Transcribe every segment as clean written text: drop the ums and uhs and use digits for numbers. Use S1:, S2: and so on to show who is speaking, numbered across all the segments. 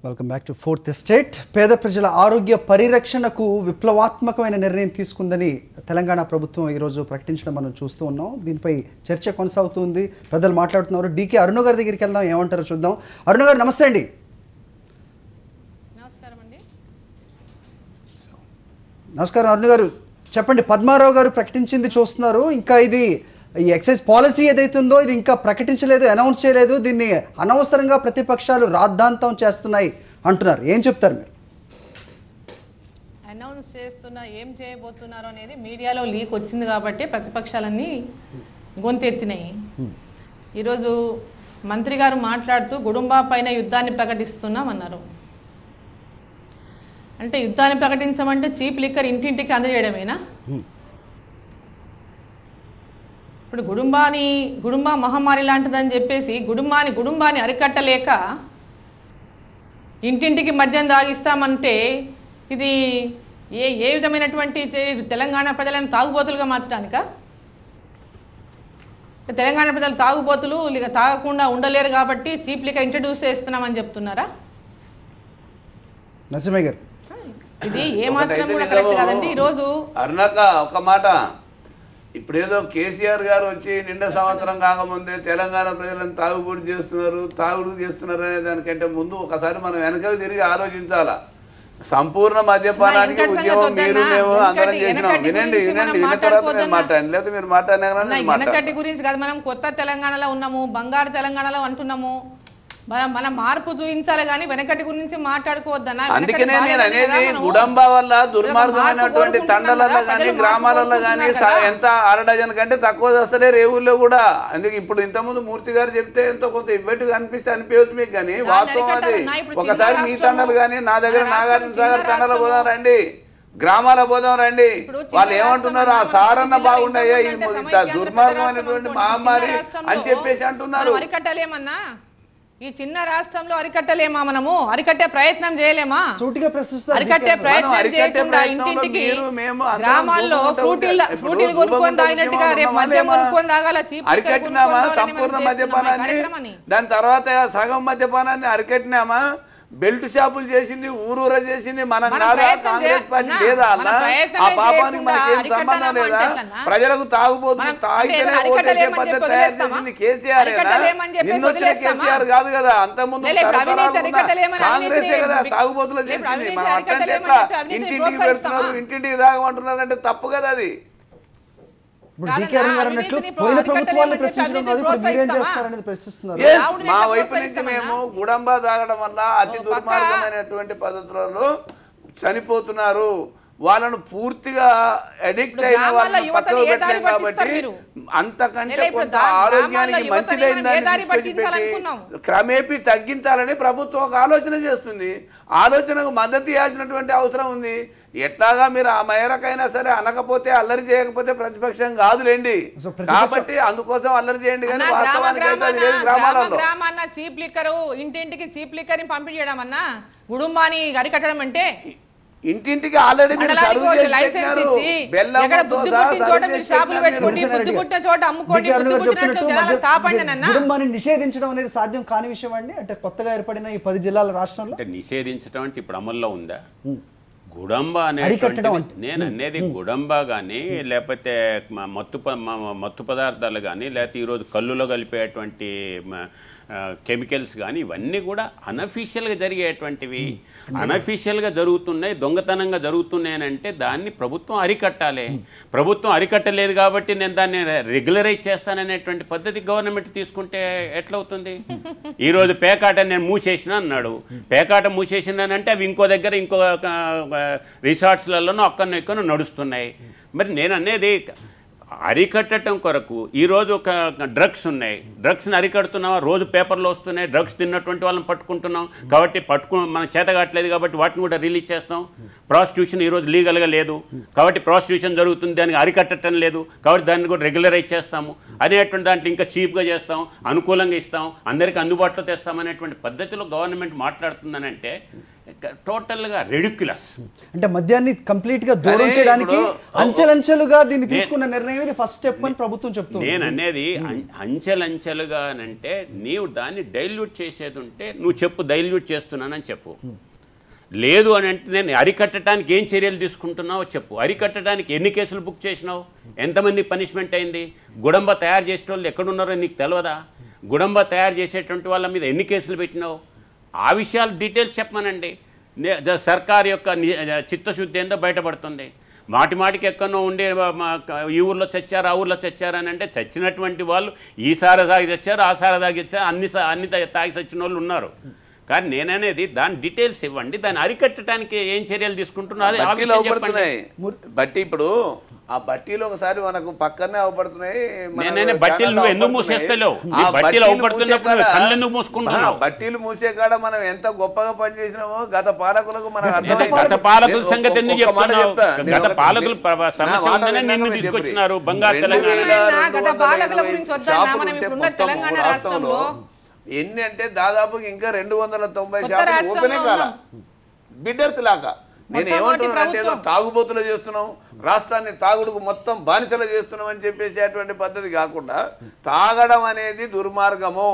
S1: Welcome back to fourth estate. పేద ప్రజల ఆరోగ్య పరిరక్షణకు విప్లవాత్మకమైన నిర్ణయం తీసుకుందని తెలంగాణ ప్రభుత్వం ఈరోజు ప్రకటించడం మనం చూస్తూ ఉన్నాం. దీనిపై చర్చ కొనసాగుతుంది, పెద్దలు మాట్లాడుతున్నారు. డీకే అరుణ గారి దగ్గరికి వెళ్దాం, ఏమంటారో చూద్దాం. అరుణ గారు నమస్తే అండి. నమస్కారం అరుణ గారు, చెప్పండి. పద్మారావు గారు ప్రకటించింది చూస్తున్నారు, ఇంకా ఇది ఈ ఎక్సైజ్ పాలసీ ఏదైతుందో ఇది ఇంకా ప్రకటించలేదు, అనౌన్స్ చేయలేదు. దీన్ని అనవసరంగా ప్రతిపక్షాలు రాద్ధాంతం చేస్తున్నాయి అంటున్నారు. ఏం చెప్తారు మీరు?
S2: అనౌన్స్ చేస్తున్నా ఏం చేయబోతున్నారు అనేది మీడియాలో లీక్ వచ్చింది కాబట్టి ప్రతిపక్షాలన్నీ గొంతెత్తినాయి. ఈరోజు మంత్రి గారు మాట్లాడుతూ గుడుంబా పైన యుద్ధాన్ని ప్రకటిస్తున్నామన్నారు. అంటే యుద్ధాన్ని ప్రకటించమంటే చీప్ లిక్కర్ ఇంటింటికి అందజేయడమేనా? ఇప్పుడు గుడుంబా మహమ్మారి లాంటిదని చెప్పేసి గుడుంబాన్ని అరికట్టలేక ఇంటింటికి మద్యం తాగిస్తామంటే ఇది ఏ విధమైనటువంటి తెలంగాణ ప్రజలను తాగుబోతులుగా మార్చడానికా? తెలంగాణ ప్రజలు తాగుబోతులు తాగకుండా ఉండలేరు కాబట్టి చీప్ లిక్కర్ ఇంట్రడ్యూస్ చేస్తున్నామని చెప్తున్నారా?
S1: నరసింహయ్య గారు,
S2: ఇది ఏమాత్రం కూడా కరెక్ట్ కాదండి. ఈరోజు
S3: అరుణక ఒక మాట, ఇప్పుడేదో కేసీఆర్ గారు వచ్చి నిండా సంవత్సరం కాకముందే తెలంగాణ ప్రజలను తాగుబడి చేస్తున్నారు అనే దానికంటే ముందు ఒకసారి మనం వెనకకు తిరిగి ఆలోచించాలా. సంపూర్ణ మద్యపానానికి ఉద్యమం మీరు మేము అందరం చేసినాం. వినండి విన్న తర్వాత నేను మాట్లాడండి, లేకపోతే మీరు
S2: వెనకటి గురించి కాదు, మనం కొత్త తెలంగాణలో ఉన్నాము, బంగారు తెలంగాణలో అంటున్నాము. మన మార్పు చూపించాలి కానీ వెనకటి గురించి మాట్లాడుకోవద్దన్నా.
S3: అందుకనే నేను అనేది గుడంబా వల్ల దుర్మార్గమైనటువంటి తండలలో కానీ గ్రామాలలో కానీ ఎంత అరడజన్ కంటే తక్కువ వస్తలేరు ఏ ఊళ్ళో కూడా. అందుకే ఇప్పుడు ఇంతకుముందు మూర్తి గారు చెప్తే ఎంతో కొంత ఇవ్వట్టు అనిపించవచ్చు మీకు, కానీ వాస్తవం అది. ఒకసారి మీ తండలు కానీ నా దగ్గర నాగార్జున సాగర్ తండలో పోదాం రండి, గ్రామాల పోదాం రండి. వాళ్ళు ఏమంటున్నారు? ఆ సారన్న బాగుండయ్యా, ఇది దుర్మార్గమైనటువంటి మహమ్మారి అని చెప్పేసి అంటున్నారు.
S2: అరికట్టలేమన్నా? ఈ చిన్న రాష్ట్రంలో అరికట్టలేమా? మనము అరికట్టే ప్రయత్నం చేయలేమా? అరికట్టే ప్రయత్నం చేయకుండా ఇంటింటికి గ్రామాల్లో ఫ్రూటీలు కొనుక్కొని తాగినట్టుగా రేపు మద్యం కొనుక్కొని తాగాల.
S3: అరికట్టినామా సంపూర్ణ మద్యపానాన్ని? దాని తర్వాత సగం మద్యపానాన్ని అరికట్టినామా? బెల్ట్ షాపులు చేసింది, ఊరూర చేసింది మనం కాదా? కాంగ్రెస్ పార్టీ లేదా? ఆ పాపానికి మనకేం సంబంధం లేదా? ప్రజలకు తాగుబోతుంది తాగితేనే ఓటేసే పద్ధతి తయారు చేసింది కేసీఆర్. నిన్నొచ్చిన కేసీఆర్ కాదు కదా, అంతకుముందు కాంగ్రెసే కదా తాగుబోతులు చేసింది. మనం అట్టంటే ఎట్లా ఇంటింటికి పెడుతున్నారు, ఇంటింటికి తాగమంటున్నారు అంటే తప్పు కదా అది. మా వైపు నుంచి మేము గుడంబా తాగడం వల్ల అతి దుర్మార్గమైనటువంటి పద్ధతులలో చనిపోతున్నారు, వాళ్ళను పూర్తిగా అడిక్ట్ అయిన వాళ్ళని పక్కకు పెట్టలేం కాబట్టి అంతకంటే కొంత ఆరోగ్యానికి మంచిదైందని క్రమేపీ తగ్గించాలని ప్రభుత్వం ఒక ఆలోచన చేస్తుంది. ఆలోచనకు మద్దతు ఇవ్వాల్సినటువంటి అవసరం ఉంది. ఎట్లాగా మీరు ఆ మేరకైనా సరే అనకపోతే అల్లరి చేయకపోతే ప్రతిపక్షం కాదులేండి, కాబట్టి అందుకోసం అల్లరి చేయండి. కానీ వాస్తవానికి అయితే అది లేదు. గ్రామాలలో
S2: చీప్ లిక్కర్ ఇంటింటికి చీప్ లిక్కర్ పంపిణీ చేయడం అన్నా గుడుంబాన్ని అరికట్టడం అంటే
S3: ఇంటింటికి ఆల్రెడీ మీరు సర్వ్ చేస్తున్నారు.
S1: కుటుంబాన్ని నిషేధించడం అనేది సాధ్యం కాని విషయం అండి. అంటే కొత్తగా ఏర్పడిన ఈ 10 జిల్లాల రాష్ట్రంలో
S4: నిషేధించడం అంటే ఇప్పుడు అమల్లో ఉందా? గుడంబా అనేది నేను అనేది గుడంబా కానీ లేకపోతే మత్తు పదార్థాలు కానీ లేకపోతే ఈరోజు కళ్ళులో కలిపేటువంటి కెమికల్స్ కానీ ఇవన్నీ కూడా అనఫీషియల్గా జరిగేటువంటివి. అనఫీషియల్గా జరుగుతున్నాయి, దొంగతనంగా జరుగుతున్నాయి అంటే దాన్ని ప్రభుత్వం అరికట్టాలి. ప్రభుత్వం అరికట్టలేదు కాబట్టి నేను దాన్ని రెగ్యులరైజ్ చేస్తాననేటువంటి పద్ధతి గవర్నమెంట్ తీసుకుంటే ఎట్లవుతుంది? ఈరోజు పేకాట నేను మూసేసిన అన్నాడు, పేకాట మూసేసినానంటే అవి ఇంకో దగ్గర ఇంకో రిసార్ట్స్లలోనూ అక్కడనో ఎక్కడో నడుస్తున్నాయి. మరి నేను అనేది అరికట్టడం కొరకు ఈరోజు ఒక డ్రగ్స్ ఉన్నాయి, డ్రగ్స్ని అరికడుతున్నావా? రోజు పేపర్లో వస్తున్నాయి, డ్రగ్స్ తిన్నటువంటి వాళ్ళని పట్టుకుంటున్నాం కాబట్టి మన చేత కావట్లేదు కాబట్టి వాటిని కూడా రిలీజ్ చేస్తాం. ప్రాస్టిట్యూషన్ ఈరోజు లీగల్గా లేదు కాబట్టి ప్రాస్టిట్యూషన్ జరుగుతుంది, దానికి అరికట్టడం లేదు కాబట్టి దాన్ని కూడా రెగ్యులరైజ్ చేస్తాము అనేటువంటి దాంట్లో ఇంకా చీప్గా చేస్తాం, అనుకూలంగా ఇస్తాం, అందరికీ అందుబాటులో తెస్తాం అనేటువంటి పద్ధతిలో గవర్నమెంట్ మాట్లాడుతుందనంటే టోటల్గా రెడిక్యులస్.
S1: అంటే మద్యాన్ని కంప్లీట్ గా దూరం చేయడానికి అంచెలంచెలుగా దీన్ని తీసుకున్న నిర్ణయం ఇది ఫస్ట్ స్టెప్ అని ప్రభుత్వం చెప్తుంది.
S4: నేను అనేది అంచెలంచెలుగా అంటే నీవు దాన్ని డైల్యూట్ చేసేది ఉంటే నువ్వు చెప్పు, డైల్యూట్ చేస్తున్నానని చెప్పు. లేదు అని అంటే నేను అరికట్టడానికి ఏం చర్యలు తీసుకుంటున్నావో చెప్పు. అరికట్టడానికి ఎన్ని కేసులు బుక్ చేసినావు, ఎంతమంది పనిష్మెంట్ అయింది, గుడంబ తయారు చేసే వాళ్ళు ఎక్కడున్నారో నీకు తెలియదా, గుడంబ తయారు చేసేటువంటి వాళ్ళ మీద ఎన్ని కేసులు పెట్టినావు, ఆ విషయాలు డీటెయిల్స్ చెప్పమనండి. సర్కార్ యొక్క చిత్తశుద్ధి ఏందో బయటపడుతుంది. మాటికి ఎక్కడో ఉండే ఈ ఊర్లో చచ్చారు ఆ ఊర్లో చచ్చారు అని అంటే చచ్చినటువంటి వాళ్ళు ఈసారి తాగి చచ్చారు ఆ సారి తాగి చచ్చారు అన్ని తాగి చచ్చిన వాళ్ళు ఉన్నారు. కానీ నేననేది దాని డీటెయిల్స్ ఇవ్వండి, దాన్ని అరికట్టడానికి ఏం చర్యలు తీసుకుంటున్నారు.
S3: బట్టి ఇప్పుడు ఆ బట్టీలు ఒకసారి మనకు పక్కనే అవపడుతున్నాయి.
S4: బట్టీలు నువ్వు ఎందుకు మూసేస్తలేవు?
S3: బట్టీలు మూసే కాడ మనం ఎంత గొప్పగా పనిచేసినామో గత పాలకులకు మన
S4: గత పాలకుల సంగతి ఎందుకు చెప్తున్నావు? గత పాలకులు సమస్య ఉందనే నిన్ను తీసుకొచ్చినారు. బంగారు
S2: తెలంగాణ
S3: ఎన్ని అంటే దాదాపు ఇంకా 290 శాతం ఓపెనే కాల బిడ్డర్స్ లాగా. నేను ఏమంటున్నానంటే ఏదో తాగుబోతులు చేస్తున్నాం, రాష్ట్రాన్ని తాగుడుకు మొత్తం బానిసలు చేస్తున్నాం అని చెప్పేసేటువంటి పద్ధతి కాకుండా తాగడం అనేది దుర్మార్గము,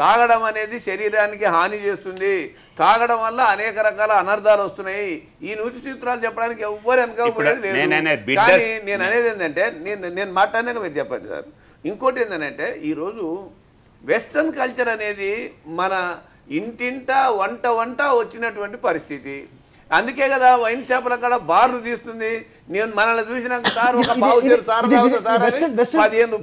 S3: తాగడం అనేది శరీరానికి హాని చేస్తుంది, తాగడం వల్ల అనేక రకాల అనర్థాలు వస్తున్నాయి. ఈ నూతి సూత్రాలు చెప్పడానికి ఎవ్వరు వెనకపోయేది లేదు. కానీ నేను అనేది ఏంటంటే నేను మాట్లాడినాక మీరు చెప్పండి సార్. ఇంకోటి ఏంటంటే ఈరోజు వెస్ట్రన్ కల్చర్ అనేది మన ఇంటింట వంట వచ్చినటువంటి పరిస్థితి. అందుకే కదా వైన్ షాపుల కాడ బార్లు తీస్తుంది. నేను మనల్ని చూసినాక సార్ ఒక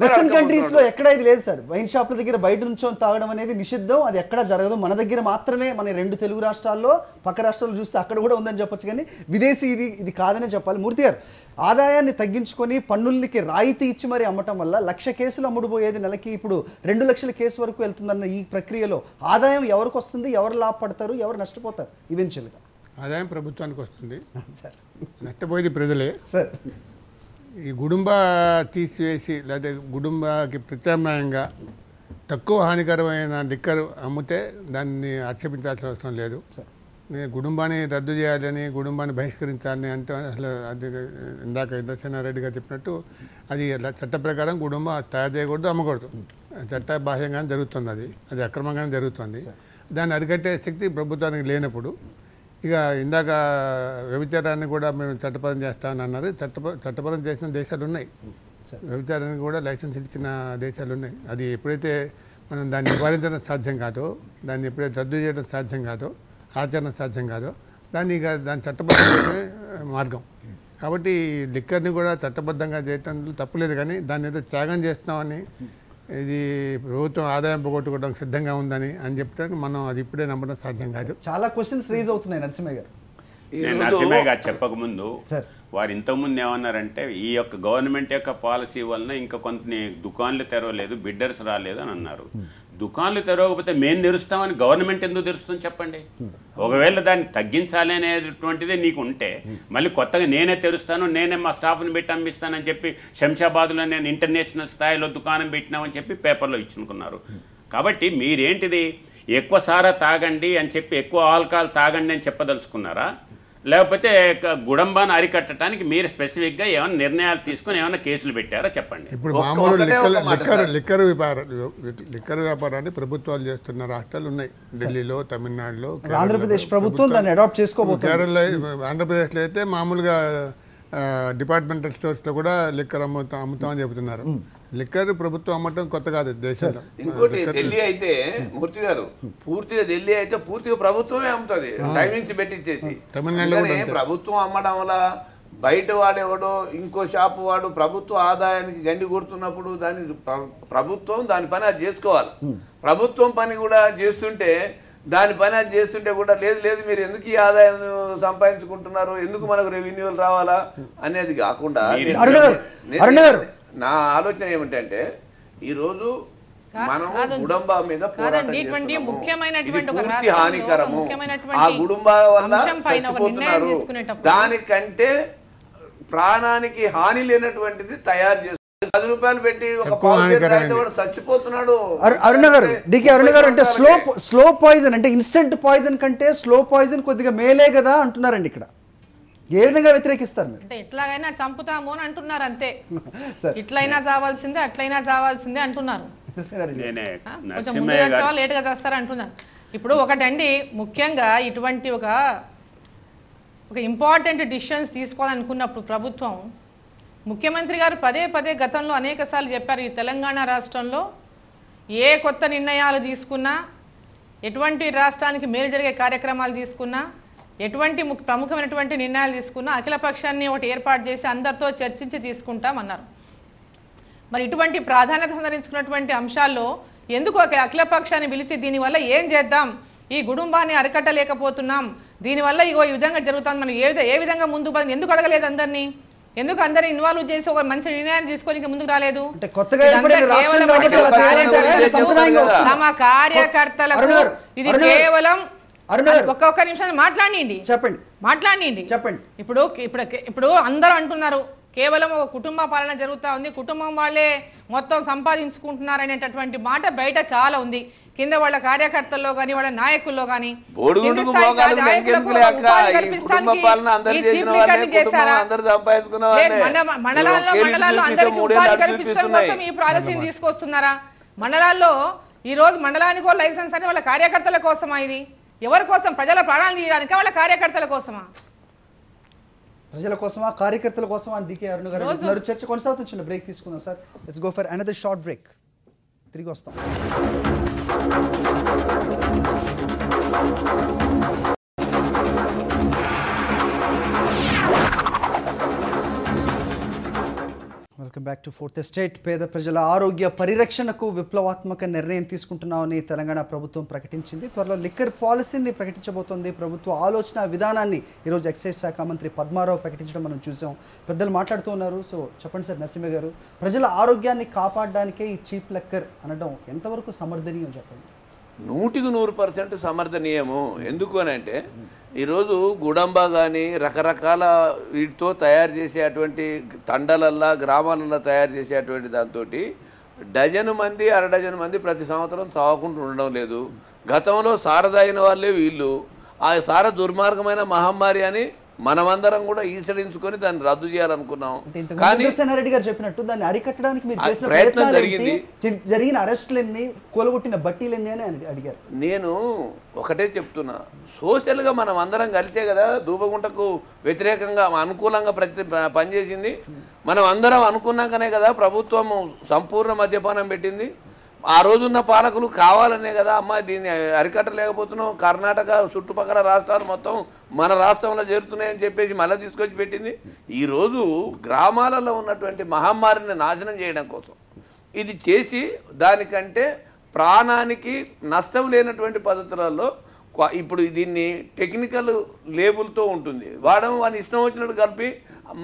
S1: వెస్టర్న్ కంట్రీస్ లో ఎక్కడ ఇది లేదు సార్. వైన్ షాపుల దగ్గర బయట నుంచో తాగడం అనేది నిషిద్ధం, అది ఎక్కడ జరగదు. మన దగ్గర మాత్రమే, మన 2 తెలుగు రాష్ట్రాల్లో, పక్క రాష్ట్రాల్లో చూస్తే అక్కడ కూడా ఉందని చెప్పొచ్చు. కానీ విదేశీ ఇది కాదనే చెప్పాలి. మూర్తి గారు, ఆదాయాన్ని తగ్గించుకొని పన్నులకి రాయితీ ఇచ్చి మరి అమ్మటం వల్ల 1,00,000 కేసులు అమ్ముడుపోయేది నెలకి ఇప్పుడు 2 లక్షల కేసు వరకు వెళ్తుందన్న ఈ ప్రక్రియలో ఆదాయం ఎవరికి వస్తుంది, ఎవరు లాభపడతారు, ఎవరు నష్టపోతారు? ఈవెన్చువల్గా
S5: ఆదాయం ప్రభుత్వానికి వస్తుంది, నష్టపోయేది ప్రజలే
S1: సార్.
S5: ఈ గుడుంబ తీసివేసి లేదా గుడుంబాకి ప్రత్యామ్నాయంగా తక్కువ హానికరమైన లిక్కర్ అమ్మితే దాన్ని ఆక్షేపించాల్సిన అవసరం లేదు. నేను గుడుంబాన్ని రద్దు చేయాలని, గుడుంబాన్ని బహిష్కరించాలని అంటే అసలు అది ఇందాక ఇంద్రసేనారెడ్డి గారు చెప్పినట్టు అది చట్ట ప్రకారం గుడుంబ తయారు చేయకూడదు, అమ్మకూడదు. చట్ట బాహ్యంగానే జరుగుతుంది, అది అక్రమంగానే జరుగుతుంది. దాన్ని అరికట్టే శక్తి ప్రభుత్వానికి లేనప్పుడు ఇక ఇందాక వ్యభిచారాన్ని కూడా మేము చట్టపరం చేస్తామని అన్నారు. చట్టపరం చేసిన దేశాలు ఉన్నాయి, వ్యభిచారానికి కూడా లైసెన్స్ ఇచ్చిన దేశాలు ఉన్నాయి. అది ఎప్పుడైతే మనం దాన్ని నివారించడం సాధ్యం కాదో, దాన్ని ఎప్పుడైతే రద్దు చేయడం సాధ్యం కాదో, ఆచరణ సాధ్యం కాదో, దాన్ని చట్టబద్ధమే మార్గం. కాబట్టి లిక్కర్ని కూడా చట్టబద్ధంగా చేయటంలో తప్పులేదు. కానీ దాన్ని ఏదో త్యాగం చేస్తున్నామని, ఇది ప్రభుత్వం ఆదాయం పోగొట్టుకోవడం సిద్ధంగా ఉందని అని చెప్పడానికి మనం అది ఇప్పుడే నమ్మడం సాధ్యం కాదు.
S1: చాలా క్వశ్చన్స్ రైజ్ అవుతున్నాయి నరసింహయ్య గారు.
S4: నరసింహయ్య గారు చెప్పకముందు వారు ఇంతకుముందు ఏమన్నారంటే ఈ యొక్క గవర్నమెంట్ యొక్క పాలసీ వలన ఇంకా కొన్ని దుకాన్లు తెరవలేదు, బిడ్డర్స్ రాలేదు అని అన్నారు. దుకాన్లు తెరవకపోతే మేము తెరుస్తామని గవర్నమెంట్ ఎందుకు తెరుస్తుంది చెప్పండి? ఒకవేళ దాన్ని తగ్గించాలి అనేటువంటిదే నీకు ఉంటే మళ్ళీ కొత్తగా నేనే తెరుస్తాను, నేనే మా స్టాఫ్ని పెట్టి అమ్మిస్తానని చెప్పి శంషాబాద్లో నేను ఇంటర్నేషనల్ స్థాయిలో దుకాణం పెట్టినామని చెప్పి పేపర్లో ఇచ్చుకున్నారు. కాబట్టి మీరేంటిది ఎక్కువ సారా తాగండి అని చెప్పి ఎక్కువ ఆల్కహాల్ తాగండి అని చెప్పదలుచుకున్నారా? లేకపోతే గుడంబాన్ని అరికట్టడానికి మీరు స్పెసిఫిక్గా ఏమైనా నిర్ణయాలు తీసుకుని ఏమైనా కేసులు పెట్టారా చెప్పండి.
S5: ఇప్పుడు మామూలు లిక్కర్ వ్యాపారాన్ని ప్రభుత్వాలు చేస్తున్న రాష్ట్రాలు ఉన్నాయి. ఢిల్లీలో, తమిళనాడులో,
S1: ఆంధ్రప్రదేశ్ ప్రభుత్వం దాన్ని అడాప్ట్ చేసుకోబోతుంది.
S5: కేరళ, ఆంధ్రప్రదేశ్లో అయితే మామూలుగా డిపార్ట్మెంటల్ స్టోర్స్లో కూడా లిక్కర్ అమ్ముతామని చెబుతున్నారు. లిక్కర్ ప్రభుత్వం అమ్మటం కొత్త కాదు దేశంలో.
S3: ఇంకోటి ఢిల్లీ అయితే మూర్తి గారు పూర్తిగా ఢిల్లీ అయితే పూర్తిగా ప్రభుత్వమే అమ్ముతుంది, టైమింగ్స్ పెట్టించేసి. ప్రభుత్వం అమ్మడం వల్ల బయట వాడేవాడో ఇంకో షాపు వాడు ప్రభుత్వ ఆదాయానికి గండి కొడుతున్నప్పుడు దాన్ని ప్రభుత్వం దాని పని అది చేసుకోవాలి. ప్రభుత్వం పని కూడా చేస్తుంటే దాని పని అది చేస్తుంటే కూడా లేదు మీరు ఎందుకు ఈ ఆదాయం సంపాదించుకుంటున్నారు, ఎందుకు మనకు రెవెన్యూలు రావాలా అనేది కాకుండా నా ఆలోచన ఏమిటంటే ఈరోజు మనం గుడంబా మీద పూర్తి హానికరము, ఆ గుడుంబా వల్ల చచ్చిపోతున్నారు. దానికంటే ప్రాణానికి హాని లేనటువంటిది తయారు చేస్తుంది 10 రూపాయలు పెట్టి ఒక చచ్చిపోతున్నాడు.
S1: అరుణ గారు, డికే అరుణ గారు, అంటే స్లో పాయిజన్ అంటే ఇన్స్టెంట్ పాయిజన్ కంటే స్లో పాయిజన్ కొద్దిగా మేలే కదా అంటున్నారండి. ఇక్కడ ఏ విధంగా వ్యతిరేకిస్తారు మీరు?
S2: అంటే ఎట్లాగైనా చంపుతాము అని అంటున్నారు అంతే. ఇట్లయినా చావాల్సిందే, అట్లయినా చావాల్సిందే అంటున్నారు. కొంచెం ముందుగా చావా లేటుగా చేస్తారు అంటున్నారు. ఇప్పుడు ఒకటండి, ముఖ్యంగా ఇటువంటి ఒక ఇంపార్టెంట్ డిసిషన్స్ తీసుకోవాలనుకున్నప్పుడు ప్రభుత్వం, ముఖ్యమంత్రి గారు పదే పదే గతంలో అనేక సార్లు చెప్పారు, ఈ తెలంగాణ రాష్ట్రంలో ఏ కొత్త నిర్ణయాలు తీసుకున్నా, ఎటువంటి రాష్ట్రానికి మేలు జరిగే కార్యక్రమాలు తీసుకున్నా, ఎటువంటి ప్రముఖమైనటువంటి నిర్ణయాలు తీసుకున్నా అఖిలపక్షాన్ని ఒకటి ఏర్పాటు చేసి అందరితో చర్చించి తీసుకుంటామన్నారు. మరి ఇటువంటి ప్రాధాన్యత సంతరించుకున్నటువంటి అంశాల్లో ఎందుకు ఒక అఖిలపక్షాన్ని పిలిచి దీనివల్ల ఏం చేద్దాం, ఈ కుటుంబాన్ని అరికట్టలేకపోతున్నాం, దీనివల్ల ఇగో ఈ విధంగా జరుగుతుంది, మనం ఏ విధంగా ముందుకు పోదాం ఎందుకు అడగలేదు అందరినీ? ఎందుకు అందరినీ ఇన్వాల్వ్ చేసి ఒక మంచి నిర్ణయాన్ని తీసుకొని ఇంకా ముందుకు రాలేదు? తమ కార్యకర్తలకు ఇది కేవలం ఒక్క నిమిషం మాట్లాడండి. ఇప్పుడు అందరూ అంటున్నారు కేవలం ఒక కుటుంబ పాలన జరుగుతూ ఉంది, కుటుంబం వాళ్ళే మొత్తం సంపాదించుకుంటున్నారు అనేటటువంటి మాట బయట చాలా ఉంది. కింద వాళ్ళ కార్యకర్తల్లో గానీ, వాళ్ళ నాయకుల్లో గానీ మండలాల్లో అందరికీ ఉపాధి కల్పించడం కోసం ఈ పాలసీని తీసుకొస్తున్నారా? మండలాల్లో ఈ రోజు మండలానికో లైసెన్స్ అని వాళ్ళ కార్యకర్తల కోసమా? ఇది ఎవరి కోసం? ప్రజల ప్రాణాలు తీయడానికా, వాళ్ళ కార్యకర్తల కోసమా?
S1: ప్రజల కోసమా, కార్యకర్తల కోసమా అని డికే అరుణ గారు చర్చ కొనసాగుతుంది. చిన్న బ్రేక్ తీసుకుందాం sir. Let's go for another short break. తిరిగి వస్తాం. Welcome back to fourth estate. పేద ప్రజల ఆరోగ్య పరిరక్షణకు విప్లవాత్మక నిర్ణయం తీసుకుంటున్నామని తెలంగాణ ప్రభుత్వం ప్రకటించింది. త్వరలో లిక్కర్ పాలసీని ప్రకటించబోతోంది. ప్రభుత్వ ఆలోచన విధానాన్ని ఈరోజు ఎక్సైజ్ శాఖ మంత్రి పద్మారావు ప్రకటించడం మనం చూసాం. పెద్దలు మాట్లాడుతూ ఉన్నారు. సో చెప్పండి సార్ నరసింహ గారు, ప్రజల ఆరోగ్యాన్ని కాపాడడానికే ఈ చీప్ లిక్కర్ అనడం ఎంతవరకు సమర్థనీయం చెప్పండి?
S3: 100% సమర్థనీయము. ఎందుకు అని అంటే ఈరోజు గుడంబా కానీ రకరకాల వీటితో తయారు చేసేటువంటి తండలల్లా గ్రామాలల్లో తయారు చేసేటువంటి దాంతో డజను మంది 1/2 డజను మంది ప్రతి సంవత్సరం చావకుండా ఉండడం లేదు. గతంలో సార తాగిన వాళ్ళే వీళ్ళు. ఆ సార దుర్మార్గమైన మహమ్మారి అని మనమందరం కూడా ఈసడించుకొని దాన్ని రద్దు చేయాలనుకున్నాం.
S1: కానీ రెడ్డి గారు చెప్పినట్టు దాన్ని అరికట్టడానికి మీరు చేసిన ప్రయత్నం జరిగింది. జరిగిన అరెస్టులు ఎన్ని, కూలగొట్టిన బట్టీలు ఎన్ని అని అడిగారు.
S3: నేను ఒకటే చెప్తున్నా, సోషల్గా మనం అందరం కలిసే కదా ధూపగుంటకు వ్యతిరేకంగా అనుకూలంగా పనిచేసింది. మనం అందరం అనుకున్నాకనే కదా ప్రభుత్వం సంపూర్ణ మద్యపానం పెట్టింది. ఆ రోజున్న పాలకులు కావాలనే కదా అమ్మ దీన్ని అరికట్టలేకపోతున్నాం, కర్ణాటక చుట్టుపక్కల రాష్ట్రాలు మొత్తం మన రాష్ట్రంలో చేరుతున్నాయని చెప్పేసి మళ్ళీ తీసుకొచ్చి పెట్టింది. ఈరోజు గ్రామాలలో ఉన్నటువంటి మహమ్మారిని నాశనం చేయడం కోసం ఇది చేసి దానికంటే ప్రాణానికి నష్టం లేనటువంటి పద్ధతులలో ఇప్పుడు దీన్ని టెక్నికల్ లేబుల్తో ఉంటుంది వాడడం, వాడిని ఇష్టం వచ్చినట్టు కలిపి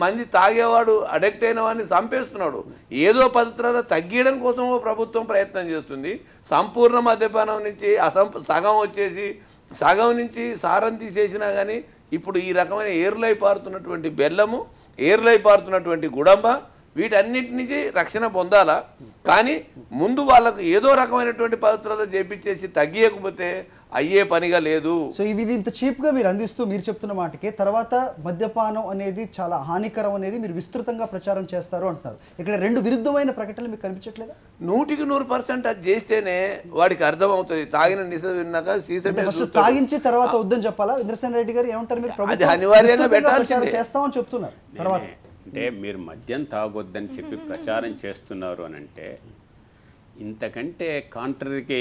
S3: మంది తాగేవాడు అడిక్ట్ అయిన వాడిని చంపేస్తున్నాడు. ఏదో పద్ధతులలో తగ్గించడం కోసం ప్రభుత్వం ప్రయత్నం చేస్తుంది. సంపూర్ణ మద్యపానం నుంచి సగం వచ్చేసి సగం నుంచి సారం తీసేసినా కానీ ఇప్పుడు ఈ రకమైన ఏర్లై పారుతున్నటువంటి బెల్లము, ఏర్లై పారుతున్నటువంటి గుడంబ, వీటన్నిటి నుంచి రక్షణ పొందాలా. కానీ ముందు వాళ్ళకు ఏదో రకమైనటువంటి పద్ధతులలో చేపించేసి తగ్గియకపోతే అయ్యే పనిగా లేదు.
S1: సో ఇది ఇంత చీప్గా మీరు అందిస్తూ మీరు చెప్తున్న మాటకే తర్వాత మద్యపానం అనేది చాలా హానికరం అనేది మీరు విస్తృతంగా ప్రచారం చేస్తారు అంటున్నారు. ఇక్కడ 2 విరుద్ధమైన ప్రకటనలు మీకు కనిపించట్లేదా?
S3: 100% అది చేస్తేనే వాడికి అర్థమవుతుంది. తాగిన నిషేధం విన్నాక
S1: తాగించి తర్వాత వద్దని చెప్పాలా? ఇంద్రసేన రెడ్డి గారు ఏమంటారు? మీరు
S3: అది అనివార్యంగా
S1: ప్రచారం చేస్తామని చెప్తున్నారు. తర్వాత
S4: అంటే మీరు మద్యం తాగొద్దని చెప్పి ప్రచారం చేస్తున్నారు అని అంటే ఇంతకంటే కాంట్రరీకి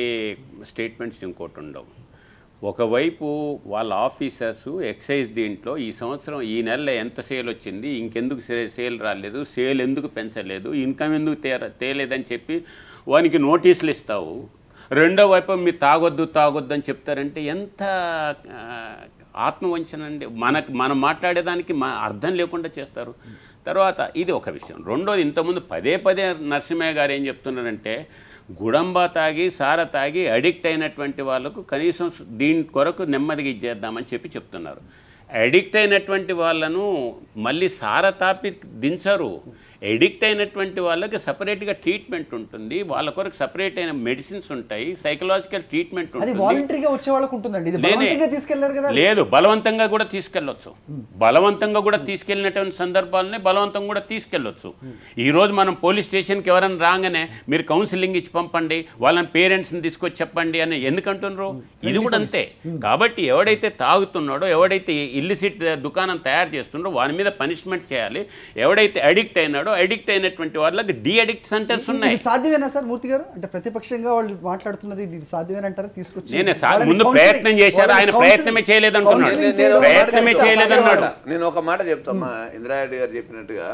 S4: స్టేట్మెంట్స్ ఇంకోటి ఉండవు. ఒకవైపు వాళ్ళ ఆఫీసర్స్ ఎక్సైజ్ దీంట్లో ఈ సంవత్సరం ఈ నెలలో ఎంత సేల్ వచ్చింది, ఇంకెందుకు సేల్ రాలేదు, సేల్ ఎందుకు పెంచలేదు, ఇన్కమ్ ఎందుకు తేలేదని చెప్పి వానికి నోటీసులు ఇస్తావు. రెండో వైపు మీరు తాగొద్దు అని చెప్తారంటే ఎంత ఆత్మవంచన అండి. మనం మాట్లాడేదానికి అర్థం లేకుండా చేస్తారు. తర్వాత ఇది ఒక విషయం. రెండోది, ఇంతకుముందు పదే నరసింహయ్య గారు ఏం చెప్తున్నారంటే గుడంబా తాగి సార తాగి అడిక్ట్ అయినటువంటి వాళ్ళకు కనీసం దీని కొరకు నెమ్మదిగా ఇచ్చేద్దామని చెప్తున్నారు. అడిక్ట్ అయినటువంటి వాళ్ళను మళ్ళీ సార తాపి దించరు. ఎడిక్ట్ అయినటువంటి వాళ్ళకి సపరేట్గా ట్రీట్మెంట్ ఉంటుంది, వాళ్ళ కొరకు సపరేట్ అయిన మెడిసిన్స్ ఉంటాయి, సైకలాజికల్ ట్రీట్మెంట్ ఉంటుంది. లేదు, బలవంతంగా కూడా తీసుకెళ్ళొచ్చు, బలవంతంగా కూడా తీసుకెళ్ళినటువంటి సందర్భాలని బలవంతంగా కూడా తీసుకెళ్ళొచ్చు. ఈరోజు మనం పోలీస్ స్టేషన్కి ఎవరైనా రాగానే మీరు కౌన్సిలింగ్ ఇచ్చి పంపండి, వాళ్ళని పేరెంట్స్ని తీసుకొచ్చి చెప్పండి అని ఎందుకంటున్నారు? ఇది కూడా అంతే. కాబట్టి ఎవడైతే తాగుతున్నాడో, ఎవడైతే ఇల్లిసిట్ దుకాణం తయారు చేస్తున్నాడో వాని మీద పనిష్మెంట్ చేయాలి. ఎవడైతే అడిక్ట్ అయినాడో, అడిక్ట్ అయినటువంటి వాళ్ళకి డి అడిక్ట్ సెంటర్స్ ఉన్నాయి.
S1: సాధ్యమేనా సార్ మూర్తి గారు? అంటే ప్రతిపక్షంగా వాళ్ళు మాట్లాడుతున్నది ఇది సాధ్యమేనంటారా? తీసుకొచ్చి
S4: ముందు ప్రయత్నం చేశారు, ఆయన ప్రయత్నమే చేయలేదనుకున్నాడు, ప్రయత్నమే చేయలేదన్నాడు.
S3: నేను ఒక మాట చెప్తామా, ఇంద్రారెడ్డి గారు చెప్పినట్టుగా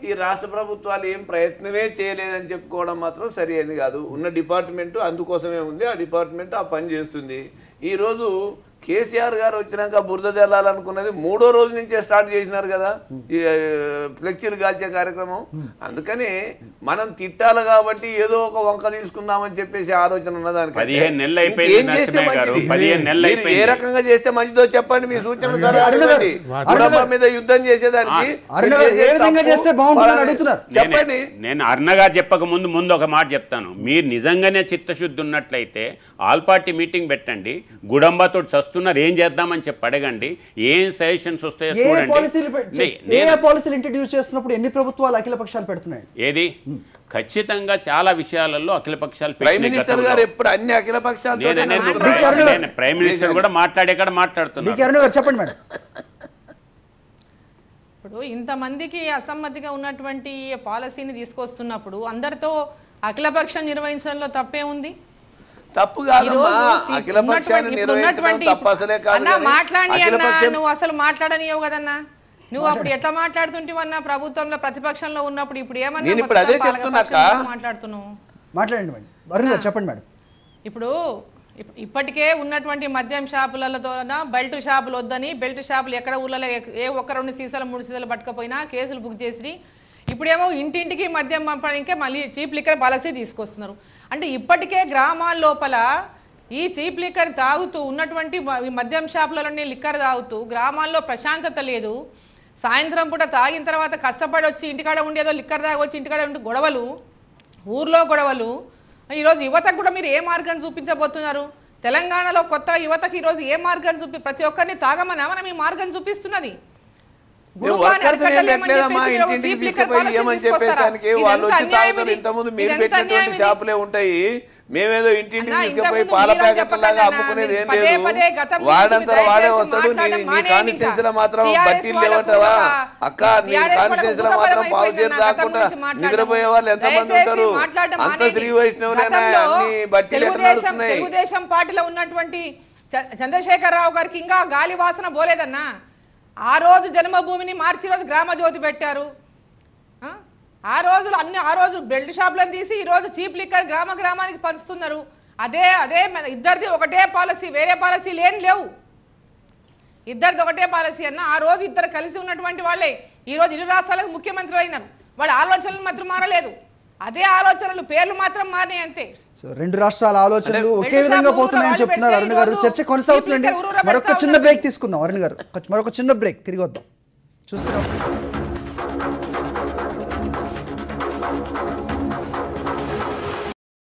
S3: ఈ రాష్ట్ర ప్రభుత్వాలు ఏం ప్రయత్నమే చేయలేదని చెప్పుకోవడం మాత్రం సరి అయింది కాదు. ఉన్న డిపార్ట్మెంటు అందుకోసమే ఉంది, ఆ డిపార్ట్మెంట్ ఆ పని చేస్తుంది. ఈరోజు కేసీఆర్ గారు వచ్చినాక బురద జల్లాలనుకున్నది 3వ రోజు నుంచే స్టార్ట్ చేసినారు కదా ఈ ఫ్లెక్సీలు కాల్చే కార్యక్రమం. అందుకని మనం తిట్టాలి కాబట్టి ఏదో ఒక వంక తీసుకుందామని చెప్పేసి ఆలోచన ఉన్నదానికి
S4: 15 నెలలు అయిపోయింది.
S3: ఏ రకంగా చేస్తే మంచిదో చెప్పండి, మీ సూచన మీద యుద్ధం చేసేదానికి
S4: చెప్పండి. నేను అరుణగా చెప్పక ముందు ఒక మాట చెప్తాను. మీరు నిజంగానే చిత్తశుద్ధి ఉన్నట్లయితే ఆల్ పార్టీ మీటింగ్ పెట్టండి, గుడంబాతో చస్తున్నారు ఏం చేద్దామని చెప్పి అడగండి, ఏం సజెషన్స్ వస్తాయో చూడండి.
S1: పాలసీలు ఇంట్రడ్యూస్ చేస్తున్నప్పుడు ఎన్ని ప్రభుత్వాలు అఖిల పక్షాలు పెడుతున్నాయి?
S4: ఏది ఖచ్చితంగా చాలా విషయాలలో అఖిల పక్షాలు
S3: ప్రైమ్ మినిస్టర్ గారు ఎప్పుడు అన్ని అఖిల పక్షాలు
S4: ప్రైమ్ మినిస్టర్ కూడా మాట్లాడేక్కడ మాట్లాడుతున్నారు.
S1: చెప్పండి మేడం.
S2: ఇప్పుడు ఇంతమందికి అసమ్మతిగా ఉన్నటువంటి పాలసీని తీసుకొస్తున్నప్పుడు అందరితో అఖిలపక్షం నిర్వహించడంలో తప్పే ఉంది?
S3: తప్పు కాదమ్మా, అఖిల పక్షాన్ని నిర్వహించడం తప్పు అసలే కాదు.
S2: నువ్వు అసలు మాట్లాడనియవు కదన్నా, నువ్వు అప్పుడు ఎట్లా మాట్లాడుతుంటివన్నా ప్రభుత్వంలో ప్రతిపక్షంలో ఉన్నప్పుడు? ఇప్పుడు ఏమన్నా మాట్లాడుతున్నావు?
S1: మాట్లాడండి మేడం, చెప్పండి మేడం.
S2: ఇప్పుడు ఇప్పటికే ఉన్నటువంటి మద్యం షాపులతో బెల్ట్ షాపులు వద్దని, బెల్ట్ షాపులు ఎక్కడ ఊళ్ళలో ఏ ఒక్క 2 సీసాలు 3 సీసాలు పట్టుకపోయినా కేసులు బుక్ చేసి ఇప్పుడేమో ఇంటింటికి మద్యం పంపడానికి మళ్ళీ చీప్ లిక్కర్ పాలసీ తీసుకొస్తున్నారు. అంటే ఇప్పటికే గ్రామాల లోపల ఈ చీప్ లిక్కర్ తాగుతూ ఉన్నటువంటి మద్యం షాపులలోనే లిక్కర్ తాగుతూ గ్రామాల్లో ప్రశాంతత లేదు. సాయంత్రం పూట తాగిన తర్వాత కష్టపడి వచ్చి ఇంటికాడ ఉండేదో లిక్కర్ తాగి వచ్చి ఇంటికాడ ఉండి గొడవలు, ఊర్లో గొడవలు. ఈరోజు యువతకు కూడా మీరు ఏ మార్గం చూపించబోతున్నారు? తెలంగాణలో కొత్త యువతకి ఈరోజు ఏ మార్గం ప్రతి ఒక్కరిని తాగమని మనం ఈ మార్గం చూపిస్తున్నది.
S3: షాపులే ఉంటాయి, మేమేదో ఇంటింటికి తీసుకుపోయి పాల ప్యాకెట్ లాగా అమ్ముకునేది ఏం లేదు. వాడంతా వాడే వస్తాడు. నీ కాన్స్టిట్యూన్సీలో మాత్రం బట్టీలు లేవంటావా అక్క? నీ కాన్స్టిట్యూన్సీలో మాత్రం పావు చేరు కాకుండా నిద్రపోయే వాళ్ళు ఎంతమంది ఉంటారు? అంత శ్రీ వైష్ణవులేనా? అన్ని బట్టీలు నడుస్తున్నాయి.
S2: తెలుగుదేశం పార్టీలో ఉన్నటువంటి చంద్రశేఖరరావు గారికి ఇంకా గాలి వాసన పోలేదన్నా. ఆ రోజు జన్మభూమిని మార్చి రోజు గ్రామ జ్యోతి పెట్టారు. ఆ రోజు బెల్ట్ షాపులను తీసి ఈ రోజు చీప్ లిక్కర్ గ్రామానికి పంచుతున్నారు. అదే ఇద్దరిది ఒకటే పాలసీ, వేరే పాలసీ లేవు. ఇద్దరిది ఒకటే పాలసీ అన్న. ఆ రోజు ఇద్దరు కలిసి ఉన్నటువంటి వాళ్ళే ఈ రోజు 2 రాష్ట్రాలకు ముఖ్యమంత్రి అయినారు. వాళ్ళ ఆలోచనలు మాత్రం మారలేదు, అదే ఆలోచనలు పేర్లు మాత్రం మారినాయి అంతే.
S1: సో 2 రాష్ట్రాల ఆలోచనలు ఒకే విధంగా పోతున్నాయని చెప్తున్నారు అరుణ్ గారు. చర్చ కొనసాగుతుంది. మరొక చిన్న బ్రేక్ తీసుకుందాం అరుణ్ గారు, మరొక చిన్న బ్రేక్, తిరిగి వద్దాం. చూస్తున్నాం.